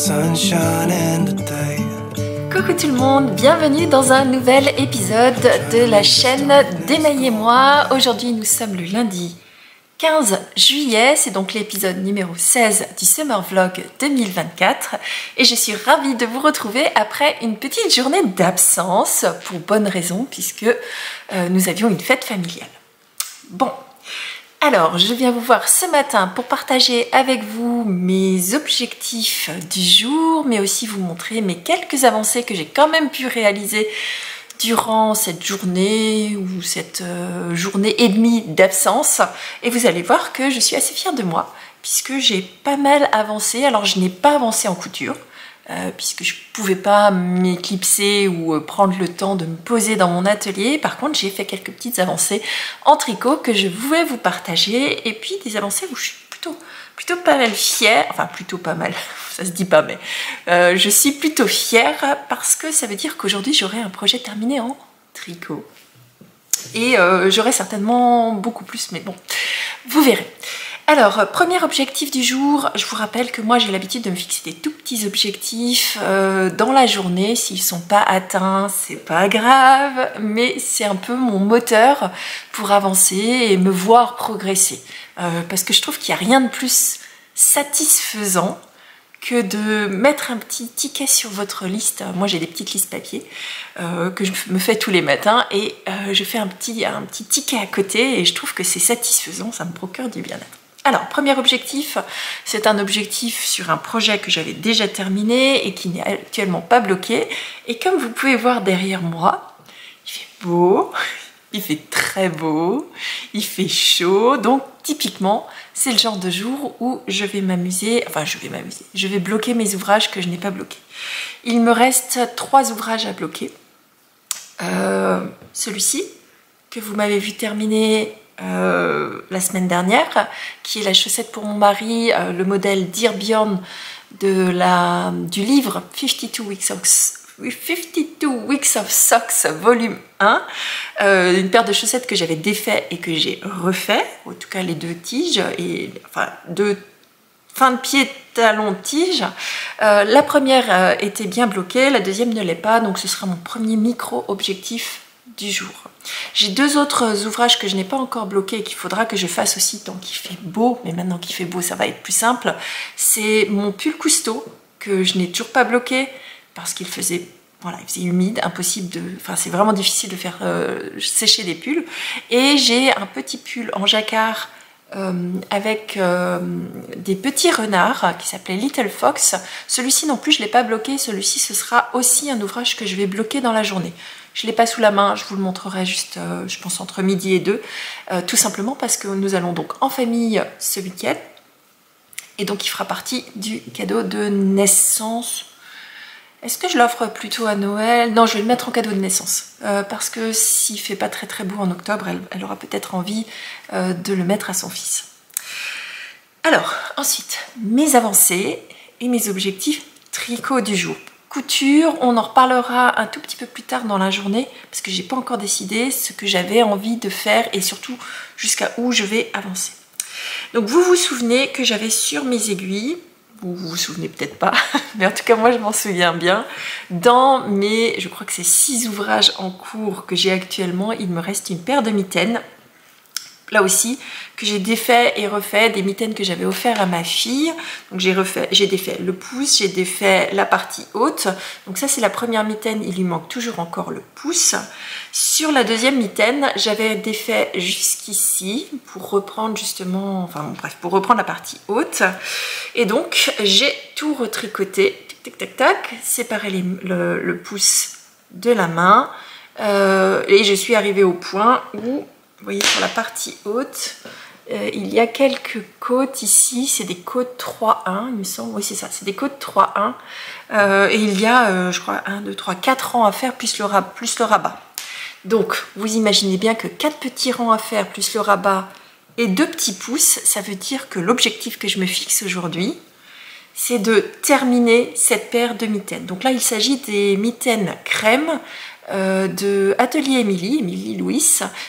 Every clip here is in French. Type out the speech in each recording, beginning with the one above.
sunshine in the day. Coucou tout le monde, bienvenue dans un nouvel épisode de la chaîne d'Emmaï-et-moi. Aujourd'hui nous sommes le lundi 15 juillet, c'est donc l'épisode numéro 16 du Summer Vlog 2024 et je suis ravie de vous retrouver après une petite journée d'absence pour bonne raison puisque nous avions une fête familiale. Bon, alors je viens vous voir ce matin pour partager avec vous mes objectifs du jour mais aussi vous montrer mes quelques avancées que j'ai quand même pu réaliser durant cette journée ou cette journée et demie d'absence et vous allez voir que je suis assez fière de moi puisque j'ai pas mal avancé. Alors je n'ai pas avancé en couture puisque je pouvais pas m'éclipser ou prendre le temps de me poser dans mon atelier. Par contre j'ai fait quelques petites avancées en tricot que je voulais vous partager et puis des avancées où je suis plutôt pas mal fière, enfin plutôt pas mal, ça se dit pas mais je suis plutôt fière parce que ça veut dire qu'aujourd'hui j'aurai un projet terminé en tricot et j'aurai certainement beaucoup plus mais bon, vous verrez. Alors, premier objectif du jour, je vous rappelle que moi j'ai l'habitude de me fixer des tout petits objectifs dans la journée. S'ils ne sont pas atteints, c'est pas grave, mais c'est un peu mon moteur pour avancer et me voir progresser. Parce que je trouve qu'il n'y a rien de plus satisfaisant que de mettre un petit ticket sur votre liste. Moi j'ai des petites listes papier que je me fais tous les matins et je fais un petit ticket à côté et je trouve que c'est satisfaisant, ça me procure du bien-être. Alors, premier objectif, c'est un objectif sur un projet que j'avais déjà terminé et qui n'est actuellement pas bloqué. Et comme vous pouvez voir derrière moi, il fait beau, il fait très beau, il fait chaud. Donc, typiquement, c'est le genre de jour où je vais m'amuser, je vais bloquer mes ouvrages que je n'ai pas bloqués. Il me reste 3 ouvrages à bloquer. Celui-ci, que vous m'avez vu terminer la semaine dernière, qui est la chaussette pour mon mari, le modèle Dear Bjorn du livre 52 Weeks of Socks volume 1, une paire de chaussettes que j'avais défait et que j'ai refait, en tout cas les 2 tiges, et enfin 2 fin de pied talon tige. La première était bien bloquée, la deuxième ne l'est pas, donc ce sera mon premier micro objectif du jour. J'ai 2 autres ouvrages que je n'ai pas encore bloqués et qu'il faudra que je fasse aussi tant qu'il fait beau, mais maintenant qu'il fait beau ça va être plus simple. C'est mon pull Cousteau que je n'ai toujours pas bloqué parce qu'il faisait, voilà, il faisait humide, impossible de, enfin c'est vraiment difficile de faire sécher des pulls. Et j'ai un petit pull en jacquard avec des petits renards qui s'appelait Little Fox. Celui-ci non plus je ne l'ai pas bloqué, celui-ci ce sera aussi un ouvrage que je vais bloquer dans la journée. Je ne l'ai pas sous la main, je vous le montrerai juste je pense entre midi et 2, tout simplement parce que nous allons donc en famille ce week-end et donc il fera partie du cadeau de naissance. Est-ce que je l'offre plutôt à Noël? Non, je vais le mettre en cadeau de naissance parce que s'il ne fait pas très beau en octobre, elle aura peut-être envie de le mettre à son fils. Alors, ensuite, mes avancées et mes objectifs tricot du jour. Couture, on en reparlera un tout petit peu plus tard dans la journée parce que j'ai pas encore décidé ce que j'avais envie de faire et surtout jusqu'à où je vais avancer. Donc vous vous souvenez que j'avais sur mes aiguilles, vous vous souvenez peut-être pas, mais en tout cas moi je m'en souviens bien, dans mes, je crois que c'est 6 ouvrages en cours que j'ai actuellement, il me reste une paire de mitaines. Là aussi, que j'ai défait et refait des mitaines que j'avais offert à ma fille. Donc j'ai défait le pouce, j'ai défait la partie haute. Donc ça c'est la première mitaine, il lui manque toujours encore le pouce. Sur la deuxième mitaine, j'avais défait jusqu'ici pour reprendre justement, enfin bon, bref, pour reprendre la partie haute. Et donc j'ai tout retricoté, tac tac tac, séparé le pouce de la main. Et je suis arrivée au point où vous voyez sur la partie haute, il y a quelques côtes ici, c'est des côtes 3-1 il me semble, oui c'est ça, c'est des côtes 3-1 et il y a je crois 1, 2, 3, 4 rangs à faire plus le rabat. Donc vous imaginez bien que 4 petits rangs à faire plus le rabat et 2 petits pouces, ça veut dire que l'objectif que je me fixe aujourd'hui, c'est de terminer cette paire de mitaines. Donc là il s'agit des mitaines crème de Atelier Émilie Louis.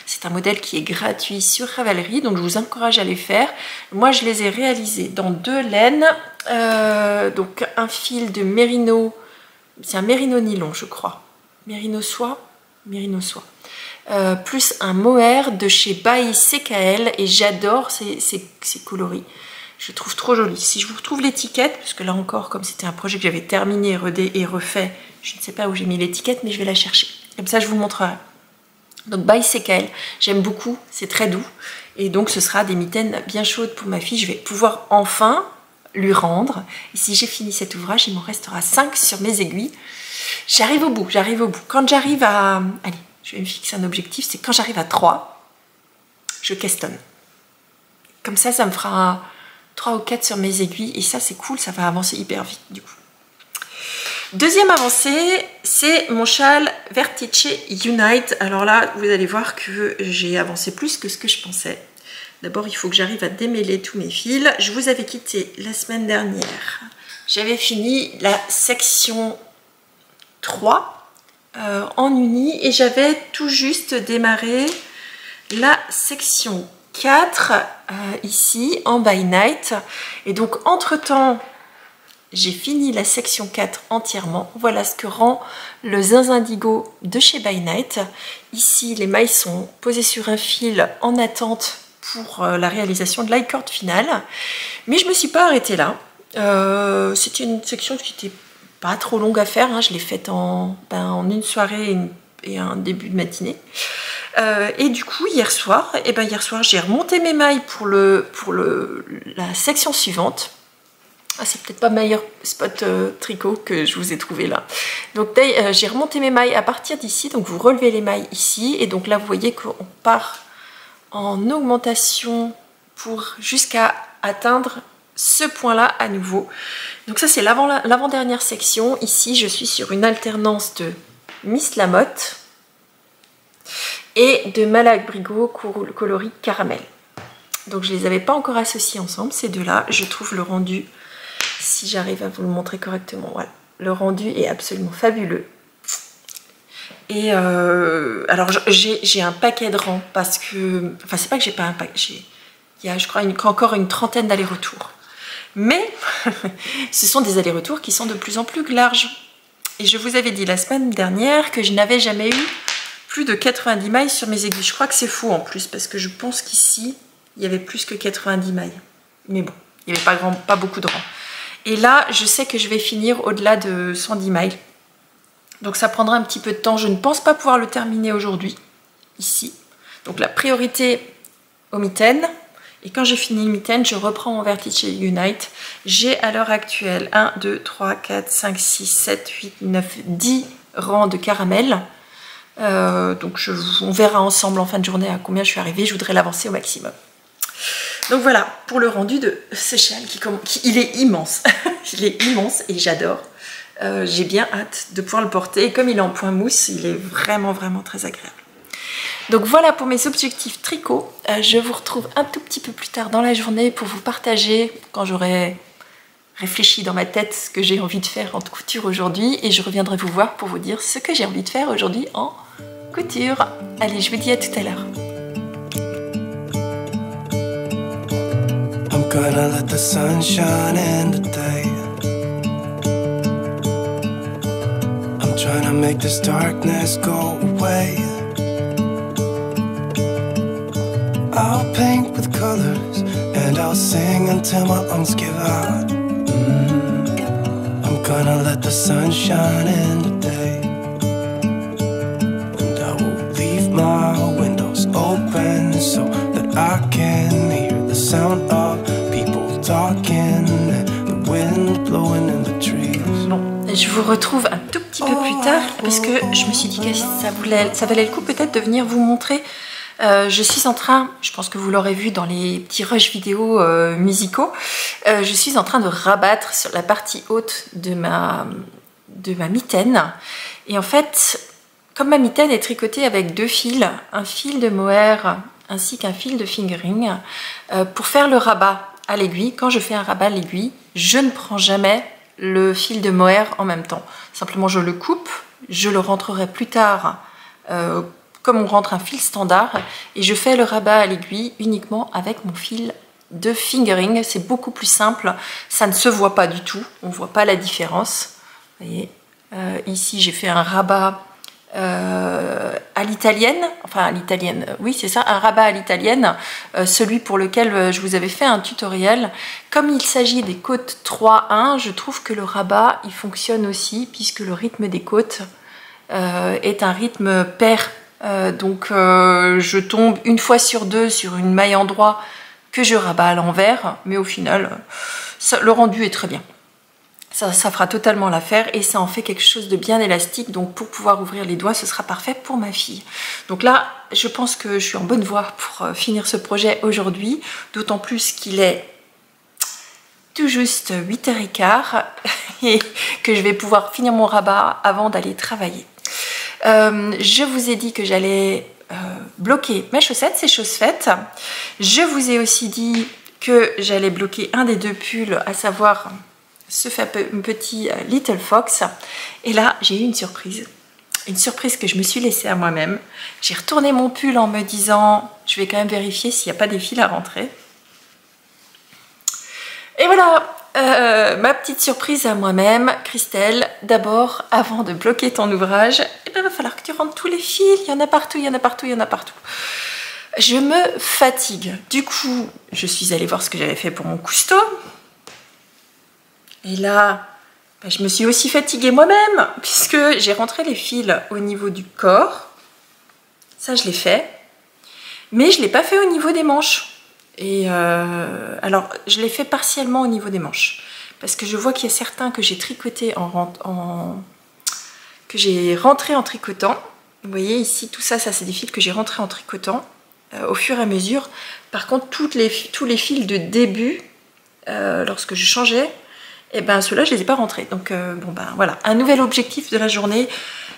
C'est un modèle qui est gratuit sur Ravelry, donc je vous encourage à les faire. Moi, je les ai réalisés dans 2 laines, donc un fil de mérino, c'est un mérino nylon, je crois, mérino soie, plus un mohair de chez By CKL, et j'adore ces coloris. Je trouve trop joli. Si je vous retrouve l'étiquette, parce que là encore, comme c'était un projet que j'avais terminé, redé et refait, je ne sais pas où j'ai mis l'étiquette, mais je vais la chercher. Comme ça, je vous montrerai. Donc, By CKL, j'aime beaucoup, c'est très doux. Et donc, ce sera des mitaines bien chaudes pour ma fille. Je vais pouvoir enfin lui rendre. Et si j'ai fini cet ouvrage, il m'en restera 5 sur mes aiguilles. J'arrive au bout, Quand j'arrive à... Allez, je vais me fixer un objectif, c'est quand j'arrive à 3, je questonne. Comme ça me fera 3 ou 4 sur mes aiguilles, et ça c'est cool, ça va avancer hyper vite du coup. Deuxième avancée, c'est mon châle Vertice Unite. Alors là, vous allez voir que j'ai avancé plus que ce que je pensais. D'abord, il faut que j'arrive à démêler tous mes fils. Je vous avais quitté la semaine dernière. J'avais fini la section 3 en uni, et j'avais tout juste démarré la section 4 ici en By Night, et donc entre temps j'ai fini la section 4 entièrement. Voilà ce que rend le Zinzindigo de chez By Night. Ici les mailles sont posées sur un fil en attente pour la réalisation de l'icord finale, mais je me suis pas arrêtée là. C'était une section qui était pas trop longue à faire, hein. Je l'ai faite en une soirée et un début de matinée. Et du coup, hier soir, j'ai remonté mes mailles pour la section suivante. Ah, c'est peut-être pas meilleur spot tricot que je vous ai trouvé là. Donc j'ai remonté mes mailles à partir d'ici. Donc vous relevez les mailles ici. Et donc là, vous voyez qu'on part en augmentation pour jusqu'à atteindre ce point-là à nouveau. Donc ça, c'est l'avant-dernière section. Ici, je suis sur une alternance de Miss Lamotte et de Malabrigo coloris caramel. Donc je les avais pas encore associés ensemble, ces deux-là. Je trouve le rendu, si j'arrive à vous le montrer correctement, voilà. Le rendu est absolument fabuleux. Et alors j'ai un paquet de rangs parce que... Enfin, c'est pas que j'ai pas un paquet. Il y a, je crois, encore une trentaine d'allers-retours. Mais ce sont des allers-retours qui sont de plus en plus larges. Et je vous avais dit la semaine dernière que je n'avais jamais eu plus de 90 mailles sur mes aiguilles. Je crois que c'est faux en plus, parce que je pense qu'ici, il y avait plus que 90 mailles. Mais bon, il n'y avait pas beaucoup de rangs. Et là, je sais que je vais finir au-delà de 110 mailles. Donc ça prendra un petit peu de temps. Je ne pense pas pouvoir le terminer aujourd'hui, ici. Donc la priorité aux mitaines. Et quand j'ai fini le mitaine, je reprends mon Vertice Unite. J'ai à l'heure actuelle 1, 2, 3, 4, 5, 6, 7, 8, 9, 10 rangs de caramel. Donc on verra ensemble en fin de journée à combien je suis arrivée. Je voudrais l'avancer au maximum. Donc voilà pour le rendu de ce châle il est immense. Il est immense et j'adore. J'ai bien hâte de pouvoir le porter. Et comme il est en point mousse, il est vraiment très agréable. Donc voilà pour mes objectifs tricot. Je vous retrouve un tout petit peu plus tard dans la journée pour vous partager quand j'aurai réfléchi dans ma tête ce que j'ai envie de faire en couture aujourd'hui. Et je reviendrai vous voir pour vous dire ce que j'ai envie de faire aujourd'hui en couture. Allez, je vous dis à tout à l'heure. I'm gonna let the sun shine in today. I'm trying to make this darkness go away. I'll paint with colors and I'll sing until my lungs give out. I'm gonna let the sun shine in today. And I will leave my windows open so that I can hear the sound of people talking and the wind blowing in the trees. Bon, je vous retrouve un tout petit peu plus tard parce que je me suis dit que ça valait le coup peut-être de venir vous montrer. Je suis en train, je pense que vous l'aurez vu dans les petits rushs vidéo musicaux, je suis en train de rabattre sur la partie haute de ma mitaine. Et en fait, comme ma mitaine est tricotée avec 2 fils, un fil de mohair ainsi qu'un fil de fingering, pour faire le rabat à l'aiguille, quand je fais un rabat à l'aiguille, je ne prends jamais le fil de mohair en même temps. Simplement, je le coupe je le rentrerai plus tard comme on rentre un fil standard, et je fais le rabat à l'aiguille uniquement avec mon fil de fingering. C'est beaucoup plus simple, ça ne se voit pas du tout, on ne voit pas la différence. Vous voyez, ici j'ai fait un rabat à l'italienne, enfin à l'italienne, oui c'est ça, un rabat à l'italienne, celui pour lequel je vous avais fait un tutoriel. Comme il s'agit des côtes 3-1, je trouve que le rabat il fonctionne aussi, puisque le rythme des côtes est un rythme pair. Donc je tombe une fois sur deux sur une maille endroit que je rabats à l'envers, mais au final le rendu est très bien. Ça fera totalement l'affaire, et ça en fait quelque chose de bien élastique, donc pour pouvoir ouvrir les doigts ce sera parfait pour ma fille. Donc là je pense que je suis en bonne voie pour finir ce projet aujourd'hui, d'autant plus qu'il est tout juste 8h15 et que je vais pouvoir finir mon rabat avant d'aller travailler. Je vous ai dit que j'allais bloquer mes chaussettes, c'est chose faite. Je vous ai aussi dit que j'allais bloquer un des deux pulls, à savoir ce petit Little Fox. Et là, j'ai eu une surprise que je me suis laissée à moi-même. J'ai retourné mon pull en me disant, je vais quand même vérifier s'il n'y a pas des fils à rentrer. Et voilà, ma petite surprise à moi-même. Christelle, d'abord, avant de bloquer ton ouvrage, il va falloir que tu rentres tous les fils. Il y en a partout, il y en a partout, il y en a partout. Je me fatigue. Du coup, je suis allée voir ce que j'avais fait pour mon cousteau. Et là, je me suis aussi fatiguée moi-même, puisque j'ai rentré les fils au niveau du corps. Ça, je l'ai fait. Mais je ne l'ai pas fait au niveau des manches. Et alors, je l'ai fait partiellement au niveau des manches. Parce que je vois qu'il y a certains que j'ai tricoté que j'ai rentré en tricotant. Vous voyez ici, tout ça, c'est des fils que j'ai rentrés en tricotant au fur et à mesure. Par contre, tous les fils de début, lorsque je changeais, et ben ceux-là, je les ai pas rentrés. Donc, bon, ben voilà, un nouvel objectif de la journée.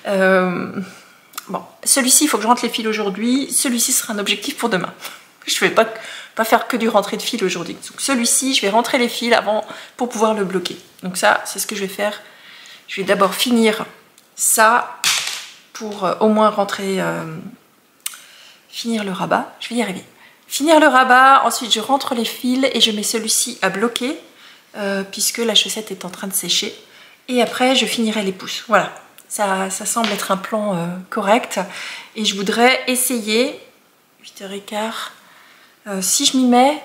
Bon, celui-ci, il faut que je rentre les fils aujourd'hui. Celui-ci sera un objectif pour demain. Je ne vais pas faire que du rentrée de fil aujourd'hui. Donc celui-ci, je vais rentrer les fils avant pour pouvoir le bloquer. Donc ça, c'est ce que je vais faire. Je vais d'abord finir ça pour au moins rentrer, finir le rabat. Je vais y arriver. Finir le rabat, ensuite je rentre les fils et je mets celui-ci à bloquer puisque la chaussette est en train de sécher. Et après, je finirai les pouces. Voilà, ça semble être un plan correct. Et je voudrais essayer, 8h15, si je m'y mets,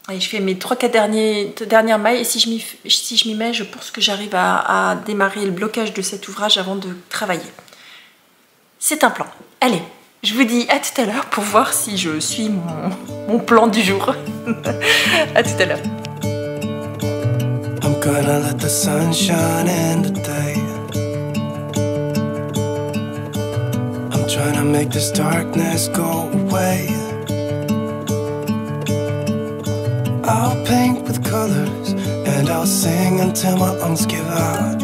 allez, je fais mes 3-4 dernières mailles, et si je m'y mets, je pense que j'arrive à démarrer le blocage de cet ouvrage avant de travailler. C'est un plan. Allez, je vous dis à tout à l'heure pour voir si je suis mon plan du jour. À tout à l'heure. I'm gonna let the sun shine in today. I'm trying to make this darkness go away. I'll paint with colors and I'll sing until my lungs give out.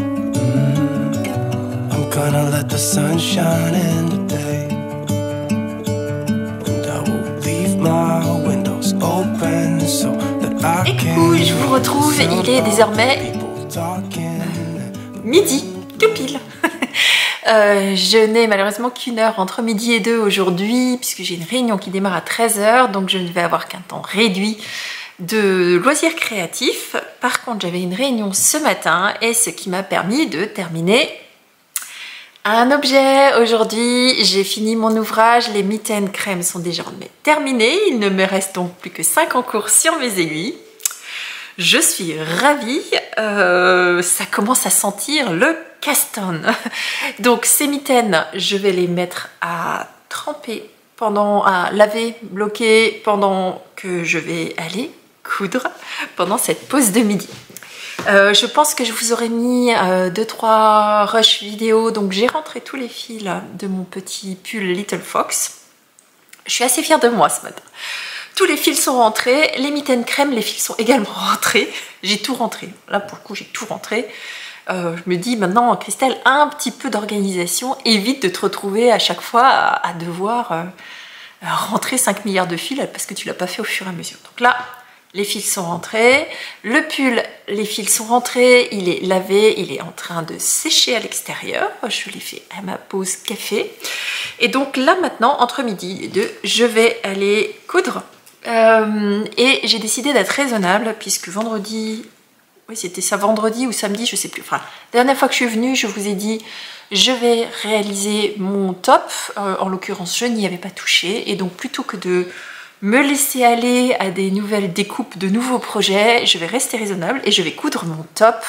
I'm gonna let the sun shine in today. And I will leave my windows open so that I can. Et je vous retrouve, il est désormais midi, que pile. Je n'ai malheureusement qu'une heure entre midi et 2 aujourd'hui, puisque j'ai une réunion qui démarre à 13h, donc je ne vais avoir qu'un temps réduit de loisirs créatifs. Par contre, j'avais une réunion ce matin, et ce qui m'a permis de terminer un objet. Aujourd'hui, j'ai fini mon ouvrage, les mitaines crème sont désormais terminées, il ne me reste donc plus que 5 en cours sur mes aiguilles. Je suis ravie, ça commence à sentir le Caston. Donc ces mitaines, je vais les mettre à tremper, à laver, bloquer pendant que je vais aller coudre pendant cette pause de midi. Je pense que je vous aurais mis 2-3 rushs vidéo, donc j'ai rentré tous les fils de mon petit pull Little Fox. Je suis assez fière de moi ce matin. Tous les fils sont rentrés, les mitaines crème, les fils sont également rentrés. J'ai tout rentré, là pour le coup j'ai tout rentré. Je me dis maintenant, Christelle, un petit peu d'organisation, évite de te retrouver à chaque fois à devoir rentrer 5 milliards de fils parce que tu l'as pas fait au fur et à mesure. Donc là, les fils sont rentrés. Le pull, les fils sont rentrés, il est lavé, il est en train de sécher à l'extérieur. Je l'ai fait à ma pause café. Et donc là maintenant, entre midi et 2, je vais aller coudre. Et j'ai décidé d'être raisonnable puisque vendredi, oui c'était ça, vendredi ou samedi, je sais plus. Enfin, la dernière fois que je suis venue, je vous ai dit je vais réaliser mon top. En l'occurrence, je n'y avais pas touché. Et donc plutôt que de me laisser aller à des nouvelles découpes de nouveaux projets, je vais rester raisonnable et je vais coudre mon top.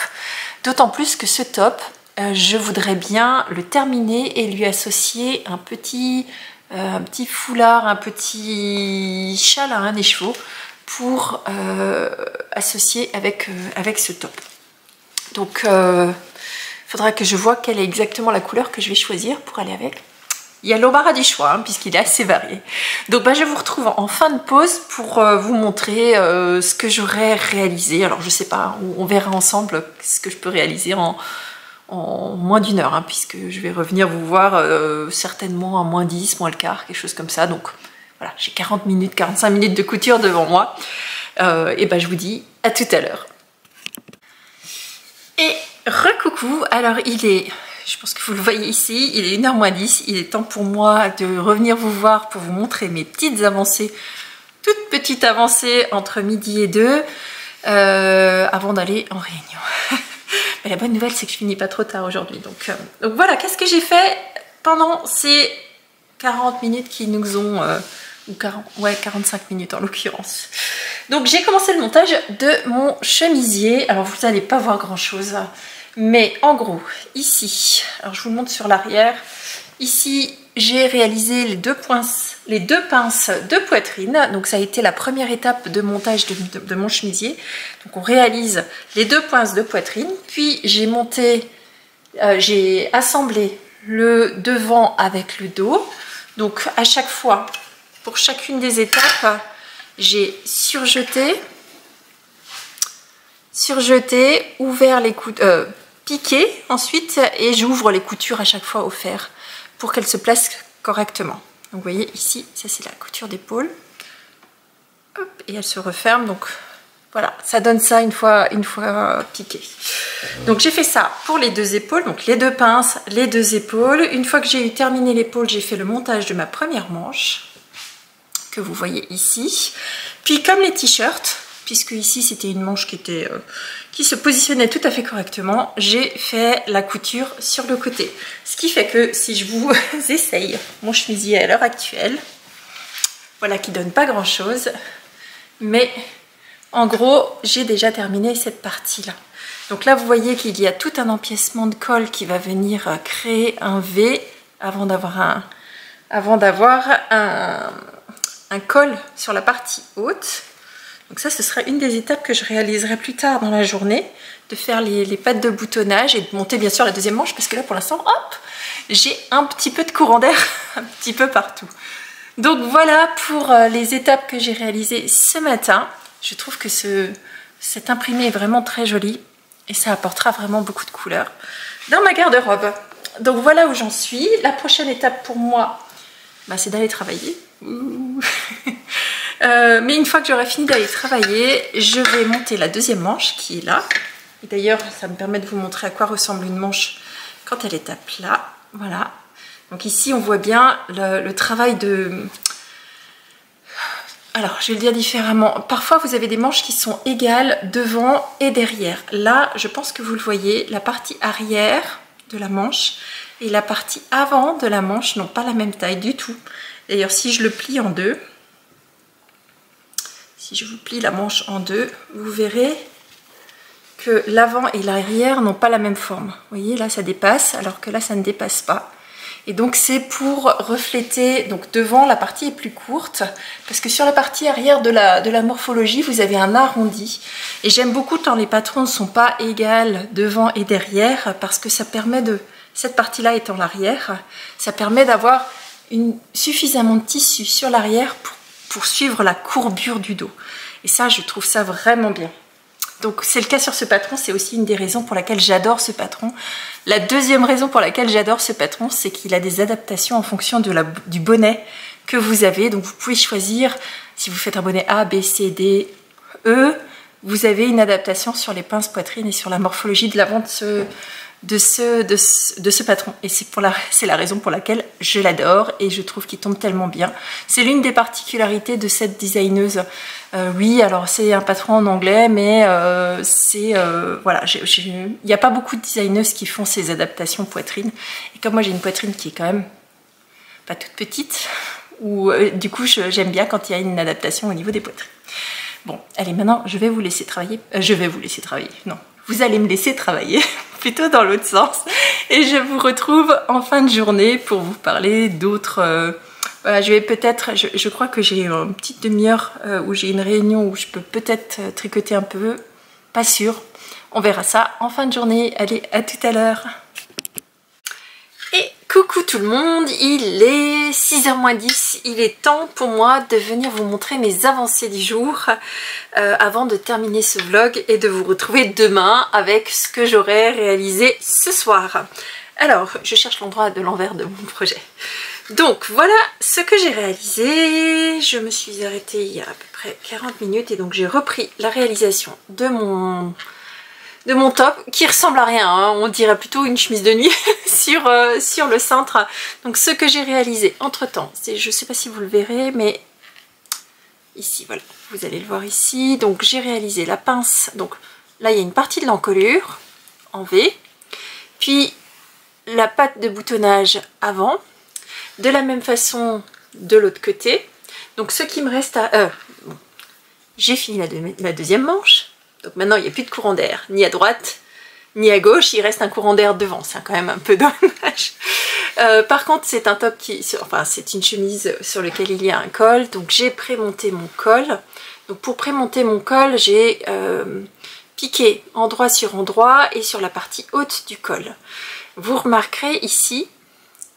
D'autant plus que ce top, je voudrais bien le terminer et lui associer un petit foulard, un petit châle à un des chevaux pour associer avec ce top. Donc il faudra que je vois quelle est exactement la couleur que je vais choisir pour aller avec. Il y a l'embarras du choix, hein, puisqu'il est assez varié. Donc je vous retrouve en fin de pause pour vous montrer ce que j'aurais réalisé. Alors je sais pas, on verra ensemble ce que je peux réaliser en moins d'une heure, hein, puisque je vais revenir vous voir certainement à moins 10, moins le quart, quelque chose comme ça. Donc voilà, j'ai 40 minutes, 45 minutes de couture devant moi. Et je vous dis à tout à l'heure. Et recoucou, alors il est... Je pense que vous le voyez ici, il est 1h moins 10, il est temps pour moi de revenir vous voir pour vous montrer mes petites avancées, toutes petites avancées entre midi et 2 avant d'aller en réunion. Mais la bonne nouvelle c'est que je finis pas trop tard aujourd'hui. Donc voilà, qu'est-ce que j'ai fait pendant ces 40 minutes qui nous ont... ou 45 minutes en l'occurrence. Donc j'ai commencé le montage de mon chemisier. Alors vous n'allez pas voir grand chose. Mais en gros, ici, alors je vous le montre sur l'arrière, ici j'ai réalisé les deux pinces de poitrine, donc ça a été la première étape de montage de mon chemisier. Donc on réalise les 2 pinces de poitrine, puis j'ai assemblé le devant avec le dos. Donc à chaque fois, pour chacune des étapes, j'ai surjeté, ouvert les coutures, piqué ensuite, et j'ouvre les coutures à chaque fois au fer pour qu'elles se placent correctement. Donc vous voyez ici, ça c'est la couture d'épaule, et elle se referme. Donc voilà, ça donne ça une fois piqué. Donc j'ai fait ça pour les 2 épaules, donc les 2 pinces, les 2 épaules. Une fois que j'ai eu terminé l'épaule, j'ai fait le montage de ma première manche que vous voyez ici. Puis comme les t-shirts, puisque ici c'était une manche qui se positionnait tout à fait correctement, j'ai fait la couture sur le côté. Ce qui fait que si je vous essaye mon chemisier à l'heure actuelle, voilà, qui donne pas grand chose, mais en gros j'ai déjà terminé cette partie là. Donc là vous voyez qu'il y a tout un empiècement de colle qui va venir créer un V avant d'avoir un col sur la partie haute. Donc ça, ce sera une des étapes que je réaliserai plus tard dans la journée, de faire les pattes de boutonnage et de monter bien sûr la deuxième manche, parce que là pour l'instant, hop, j'ai un petit peu de courant d'air un petit peu partout. Donc voilà pour les étapes que j'ai réalisées ce matin. Je trouve que cet imprimé est vraiment très joli et ça apportera vraiment beaucoup de couleurs dans ma garde-robe. Donc voilà où j'en suis. La prochaine étape pour moi, c'est d'aller travailler. Mais une fois que j'aurai fini d'aller travailler, je vais monter la deuxième manche qui est là. Et d'ailleurs, ça me permet de vous montrer à quoi ressemble une manche quand elle est à plat. Voilà. Donc ici, on voit bien le travail de... Alors, je vais le dire différemment. Parfois, vous avez des manches qui sont égales devant et derrière. Là, je pense que vous le voyez, la partie arrière de la manche et la partie avant de la manche n'ont pas la même taille du tout. D'ailleurs, si je le plie en deux, si je vous plie la manche en deux, vous verrez que l'avant et l'arrière n'ont pas la même forme. Vous voyez, là ça dépasse, alors que là ça ne dépasse pas. Et donc c'est pour refléter, donc devant la partie est plus courte, parce que sur la partie arrière de la morphologie, vous avez un arrondi. Et j'aime beaucoup quand les patrons ne sont pas égales devant et derrière, parce que ça permet de, cette partie-là étant l'arrière, ça permet d'avoir suffisamment de tissu sur l'arrière pour suivre la courbure du dos. Et ça, je trouve ça vraiment bien. Donc c'est le cas sur ce patron, c'est aussi une des raisons pour laquelle j'adore ce patron. La deuxième raison pour laquelle j'adore ce patron, c'est qu'il a des adaptations en fonction du bonnet que vous avez. Donc vous pouvez choisir si vous faites un bonnet A, B, C, D, eux, vous avez une adaptation sur les pinces poitrine et sur la morphologie de l'avant de ce patron. Et c'est la raison pour laquelle je l'adore et je trouve qu'il tombe tellement bien. C'est l'une des particularités de cette designeuse. Oui, alors c'est un patron en anglais, mais voilà, il n'y a pas beaucoup de designeuses qui font ces adaptations poitrine. Et comme moi j'ai une poitrine qui est quand même pas toute petite, du coup j'aime bien quand il y a une adaptation au niveau des poitrines. Bon, allez, maintenant je vais vous laisser travailler. Non, vous allez me laisser travailler, plutôt dans l'autre sens. Et je vous retrouve en fin de journée pour vous parler d'autres... voilà, je vais peut-être... Je crois que j'ai une petite demi-heure où j'ai une réunion où je peux peut-être tricoter un peu. Pas sûr. On verra ça en fin de journée. Allez, à tout à l'heure. Et coucou tout le monde, il est 6h moins 10, il est temps pour moi de venir vous montrer mes avancées du jour avant de terminer ce vlog et de vous retrouver demain avec ce que j'aurai réalisé ce soir. Alors, je cherche l'endroit de l'envers de mon projet. Donc voilà ce que j'ai réalisé. Je me suis arrêtée il y a à peu près 40 minutes et donc j'ai repris la réalisation de mon top qui ressemble à rien, hein. On dirait plutôt une chemise de nuit sur le cintre. Donc ce que j'ai réalisé entre temps, c'est, je sais pas si vous le verrez, mais ici voilà, vous allez le voir ici. Donc j'ai réalisé la pince, donc là il y a une partie de l'encolure en V, puis la patte de boutonnage avant, de la même façon de l'autre côté. Donc ce qui me reste à... bon, j'ai fini la deuxième manche. Donc maintenant il n'y a plus de courant d'air, ni à droite, ni à gauche, il reste un courant d'air devant, c'est quand même un peu dommage. Par contre c'est un top enfin c'est une chemise sur laquelle il y a un col, donc j'ai prémonté mon col. Donc pour prémonter mon col, j'ai piqué endroit sur endroit et sur la partie haute du col. Vous remarquerez ici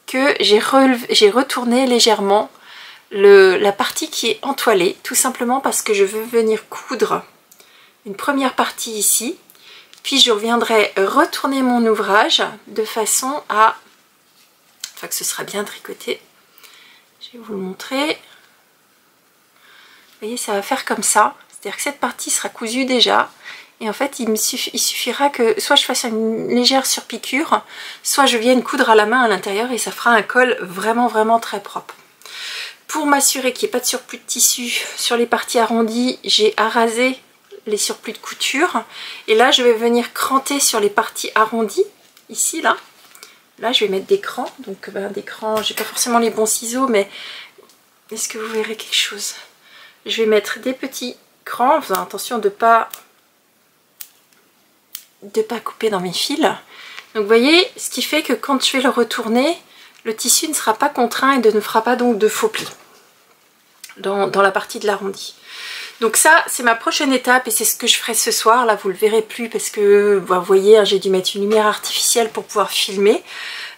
que j'ai retourné légèrement la partie qui est entoilée, tout simplement parce que je veux venir coudre une première partie ici, puis je reviendrai retourner mon ouvrage de façon à... enfin que ce sera bien tricoté. Je vais vous le montrer. Vous voyez, ça va faire comme ça. C'est-à-dire que cette partie sera cousue déjà. Et en fait, il suffira que soit je fasse une légère surpiqûre, soit je vienne coudre à la main à l'intérieur et ça fera un col vraiment vraiment très propre. Pour m'assurer qu'il n'y ait pas de surplus de tissu sur les parties arrondies, j'ai arasé les surplus de couture et là je vais venir cranter sur les parties arrondies ici là je vais mettre des crans, donc des crans, j'ai pas forcément les bons ciseaux, mais est-ce que vous verrez quelque chose? Je vais mettre des petits crans en faisant attention de pas couper dans mes fils. Donc vous voyez, ce qui fait que quand je vais le retourner, le tissu ne sera pas contraint et ne fera pas donc de faux plis dans la partie de l'arrondi. Donc ça, c'est ma prochaine étape et c'est ce que je ferai ce soir. Là, vous le verrez plus parce que, vous voyez, hein, j'ai dû mettre une lumière artificielle pour pouvoir filmer.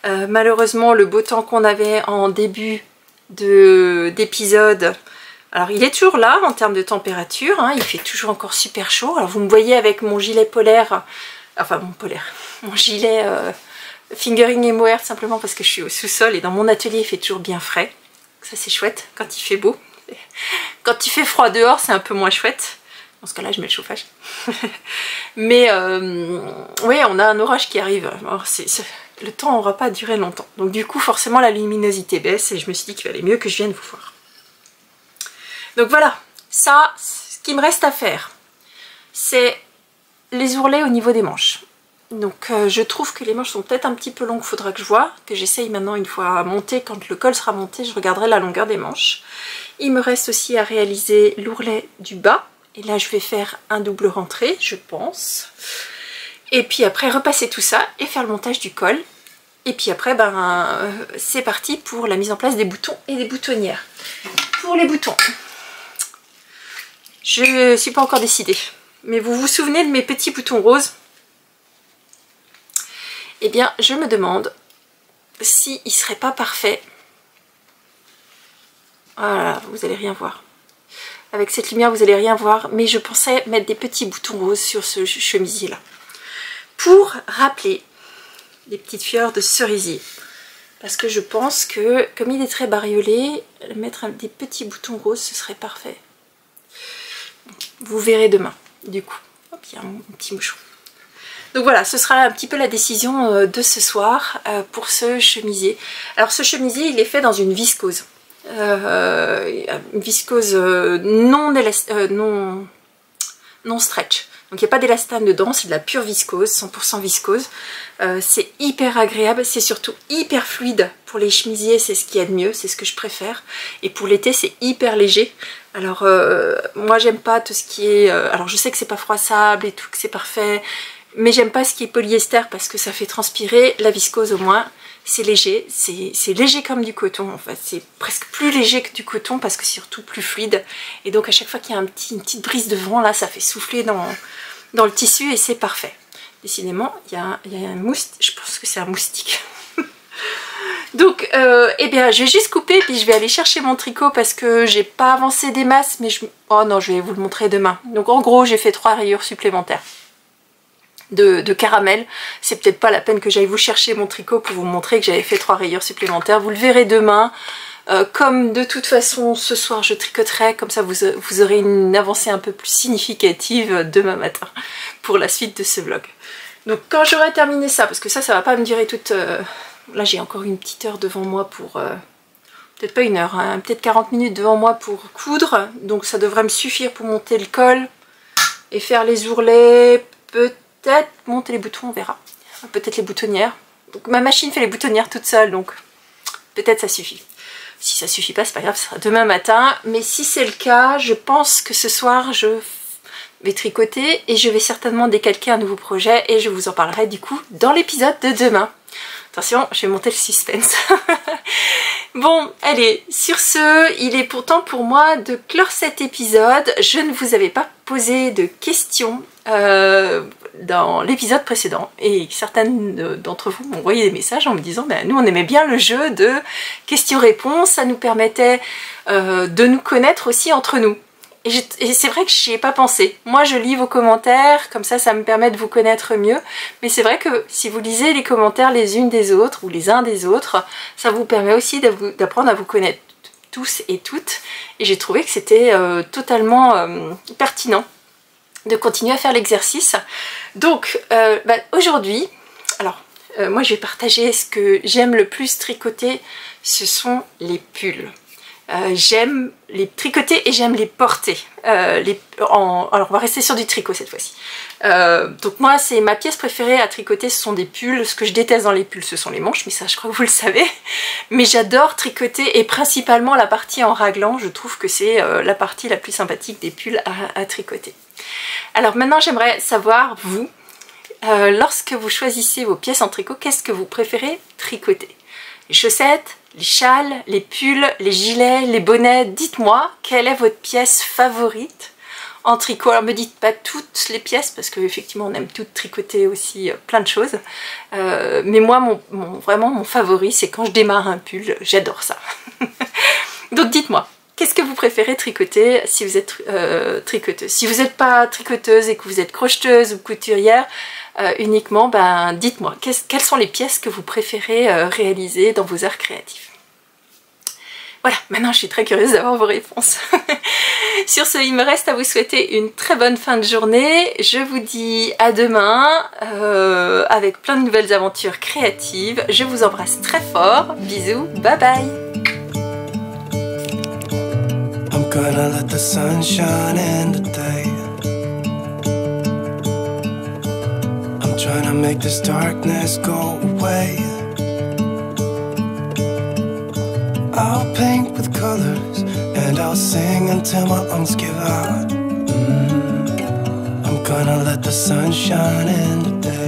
Malheureusement, le beau temps qu'on avait en début d'épisode, alors il est toujours là en termes de température, hein, il fait toujours encore super chaud. Alors vous me voyez avec mon gilet polaire, enfin mon gilet fingering et mohair, simplement parce que je suis au sous-sol et dans mon atelier il fait toujours bien frais. Ça c'est chouette quand il fait beau. Quand il fait froid dehors, c'est un peu moins chouette. Dans ce cas-là, je mets le chauffage. Mais oui, on a un orage qui arrive. Alors, le temps n'aura pas duré longtemps. Donc du coup, forcément, la luminosité baisse et je me suis dit qu'il valait mieux que je vienne vous voir. Donc voilà, ça, ce qui me reste à faire, c'est les ourlets au niveau des manches. Donc je trouve que les manches sont peut-être un petit peu longues, faudra que je vois, que j'essaye maintenant une fois monté, quand le col sera monté, je regarderai la longueur des manches. Il me reste aussi à réaliser l'ourlet du bas, et là je vais faire un double rentré, je pense. Et puis après repasser tout ça et faire le montage du col. Et puis après, c'est parti pour la mise en place des boutons et des boutonnières. Pour les boutons, je ne suis pas encore décidée, mais vous vous souvenez de mes petits boutons roses? Eh bien, je me demande s'ils ne seraient pas parfaits. Voilà, vous n'allez rien voir. Avec cette lumière, vous n'allez rien voir. Mais je pensais mettre des petits boutons roses sur ce chemisier-là. Pour rappeler des petites fleurs de cerisier. Parce que je pense que, comme il est très bariolé, mettre des petits boutons roses, ce serait parfait. Vous verrez demain, du coup. Hop, il y a un petit mouchon. Donc voilà, ce sera un petit peu la décision de ce soir pour ce chemisier. Alors ce chemisier, il est fait dans une viscose. Une viscose non stretch. Donc il n'y a pas d'élastane dedans, c'est de la pure viscose, 100% viscose. C'est hyper agréable, c'est surtout hyper fluide. Pour les chemisiers, c'est ce qu'il y a de mieux, c'est ce que je préfère. Et pour l'été, c'est hyper léger. Alors moi j'aime pas tout ce qui est... alors je sais que c'est pas froissable et tout, que c'est parfait. Mais j'aime pas ce qui est polyester parce que ça fait transpirer. La viscose au moins, c'est léger. C'est léger comme du coton en fait. C'est presque plus léger que du coton parce que c'est surtout plus fluide. Et donc à chaque fois qu'il y a une petite brise de vent là, ça fait souffler dans le tissu et c'est parfait. Décidément, il y a un moustique. Je pense que c'est un moustique. Donc, eh bien, je vais juste couper puis je vais aller chercher mon tricot parce que j'ai pas avancé des masses. Mais oh non, je vais vous le montrer demain. Donc en gros, j'ai fait 3 rayures supplémentaires. De caramel, c'est peut-être pas la peine que j'aille vous chercher mon tricot pour vous montrer que j'avais fait 3 rayures supplémentaires, vous le verrez demain. Comme de toute façon ce soir je tricoterai, comme ça vous aurez une avancée un peu plus significative demain matin pour la suite de ce vlog. Donc quand j'aurai terminé ça, parce que ça va pas me durer toute... là j'ai encore une petite heure devant moi pour... peut-être pas une heure, hein, peut-être 40 minutes devant moi pour coudre, donc ça devrait me suffire pour monter le col et faire les ourlets, peut-être monter les boutons, on verra. Peut-être les boutonnières. Donc ma machine fait les boutonnières toute seule, donc peut-être ça suffit. Si ça suffit pas, c'est pas grave, ce sera demain matin. Mais si c'est le cas, je pense que ce soir, je vais tricoter et je vais certainement décalquer un nouveau projet et je vous en parlerai du coup dans l'épisode de demain. Attention, je vais monter le suspense. Bon, allez, sur ce, il est pourtant pour moi de clore cet épisode. Je ne vous avais pas posé de questions dans l'épisode précédent et certaines d'entre vous m'ont envoyé des messages en me disant ben, nous on aimait bien le jeu de questions-réponses, ça nous permettait de nous connaître aussi entre nous. Et c'est vrai que j'y ai pas pensé. Moi je lis vos commentaires, comme ça me permet de vous connaître mieux. Mais c'est vrai que si vous lisez les commentaires les unes des autres ou les uns des autres, ça vous permet aussi d'apprendre à vous connaître tous et toutes. Et j'ai trouvé que c'était totalement pertinent de continuer à faire l'exercice. Donc aujourd'hui, alors moi je vais partager ce que j'aime le plus tricoter, ce sont les pulls. J'aime les tricoter et j'aime les porter. Alors on va rester sur du tricot cette fois-ci. Donc moi c'est ma pièce préférée à tricoter, ce sont des pulls. Ce que je déteste dans les pulls ce sont les manches, mais ça je crois que vous le savez. Mais j'adore tricoter et principalement la partie en raglan, je trouve que c'est la partie la plus sympathique des pulls à tricoter. Alors maintenant j'aimerais savoir vous, lorsque vous choisissez vos pièces en tricot, qu'est-ce que vous préférez tricoter? Les chaussettes, les châles, les pulls, les gilets, les bonnets, dites-moi quelle est votre pièce favorite en tricot. Alors me dites pas toutes les pièces parce qu'effectivement on aime toutes tricoter aussi plein de choses. Mais moi vraiment mon favori c'est quand je démarre un pull, j'adore ça. Donc dites-moi, qu'est-ce que vous préférez tricoter si vous êtes tricoteuse? Si vous n'êtes pas tricoteuse et que vous êtes crocheteuse ou couturière, uniquement, ben dites-moi, quelles sont les pièces que vous préférez réaliser dans vos heures créatives. Voilà, maintenant je suis très curieuse d'avoir vos réponses. Sur ce, il me reste à vous souhaiter une très bonne fin de journée. Je vous dis à demain avec plein de nouvelles aventures créatives. Je vous embrasse très fort. Bisous, bye bye. I'm gonna let the sun shine in today. I'm trying to make this darkness go away. I'll paint with colors and I'll sing until my lungs give out. I'm gonna let the sun shine in today.